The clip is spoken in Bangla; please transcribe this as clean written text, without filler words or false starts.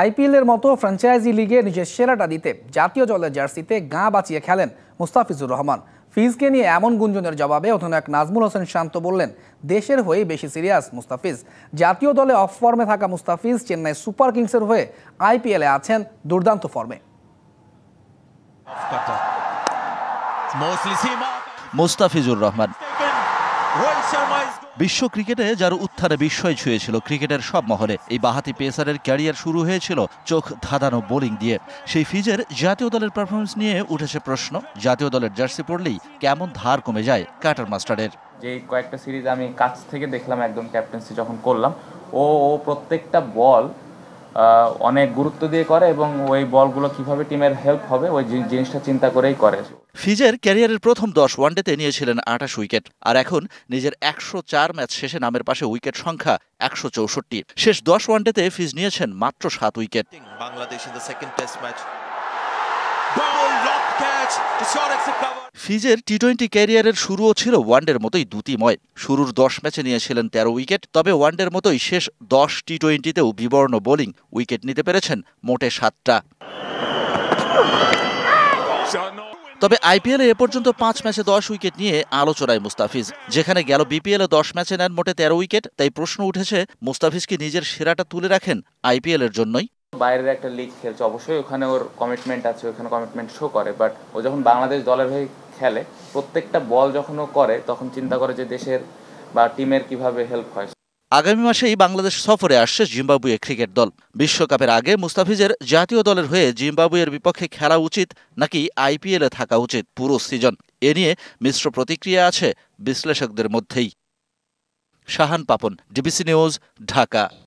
আইপিএলের মতো ফ্র্যাঞ্চাইজি লিগে নিজের সেরাটা দিতে জাতীয় দলের জার্সিতে গা বাঁচিয়ে খেলেন মুস্তাফিজুর রহমান। ফিজকে নিয়ে এমন গুঞ্জনের জবাবে অধিনায়ক নাজমুল হোসেন শান্ত বললেন, দেশের হয়ে বেশি সিরিয়াস মুস্তাফিজ। জাতীয় দলে অফ ফর্মে থাকা মুস্তাফিজ চেন্নাই সুপার কিংসের হয়ে আইপিএলে আছেন দুর্দান্ত ফর্মে। মুস্তাফিজুর রহমান বিশ্ব ক্রিকেটে যার উত্থানে বিস্ময় ছুঁয়েছিল ক্রিকেটের সব মহলে। এই বাঁহাতি পেসারের ক্যারিয়ার শুরু হয়েছিল চোখ ধাঁধানো বোলিং দিয়ে। সেই ফিজের জাতীয় দলের পারফরমেন্স নিয়ে উঠেছে প্রশ্ন, জাতীয় দলের জার্সি পড়লেই কেমন ধার কমে যায় কাটার মাস্টারের। যে কয়েকটা সিরিজ আমি কাছ থেকে দেখলাম, একদম ক্যাপ্টেন্সি যখন করলাম, ও প্রত্যেকটা বল অনেক গুরুত্ব দিয়ে করে এবং ওই বলগুলো কিভাবে টিমের হেল্প হবে ওই জিনিসটা চিন্তা করেই করে। ফিজের ক্যারিয়ারের প্রথম 10 ওয়ানডেতে নিয়েছিলেন 28 উইকেট, আর এখন নিজের 104 ম্যাচ শেষে নামের পাশে উইকেট সংখ্যা 164। শেষ 10 ওয়ানডেতে ফিজ নিয়েছেন মাত্র 7 উইকেট। ফিজের টি-20 ক্যারিয়ারের শুরুও ছিল ওয়ানডের মতোই দ্যুতিময়। শুরুর 10 ম্যাচে নিয়েছিলেন 13 উইকেট, তবে ওয়ানডের মতোই শেষ 10 টি-20তেও বিবর্ণ বোলিং, উইকেট নিতে পেরেছেন মোটে 7টা। তবে আইপিএলে এ পর্যন্ত 5 ম্যাচে 10 উইকেট নিয়ে আলোচনায় মুস্তাফিজ, যেখানে গেল বিপিএলে 10 ম্যাচে নেন মোটে 13 উইকেট। তাই প্রশ্ন উঠেছে, মুস্তাফিজ কি নিজের সেরাটা তুলে রাখেন আইপিএলের জন্যই? বাইরের একটা লিগ খেলছে, অবশ্যই ওখানে ওর কমিটমেন্ট আছে, ওখানে কমিটমেন্ট শো করে, বাট ও যখন বাংলাদেশ দলের হয়ে খেলে, প্রত্যেকটা বল যখন ও করে তখন চিন্তা করে যে দেশের বা টিমের কিভাবে হেল্প হয়। আগামী মাসেই বাংলাদেশ সফরে আসছে জিম্বাবুয়ে ক্রিকেট দল। বিশ্বকাপের আগে মুস্তাফিজের জাতীয় দলের হয়ে জিম্বাবুয়ের বিপক্ষে খেলা উচিত নাকি আইপিএলে থাকা উচিত পুরো সিজন, এ নিয়ে মিশ্র প্রতিক্রিয়া আছে বিশ্লেষকদের মধ্যেই। Shahan Papon, DBC news, Dhaka.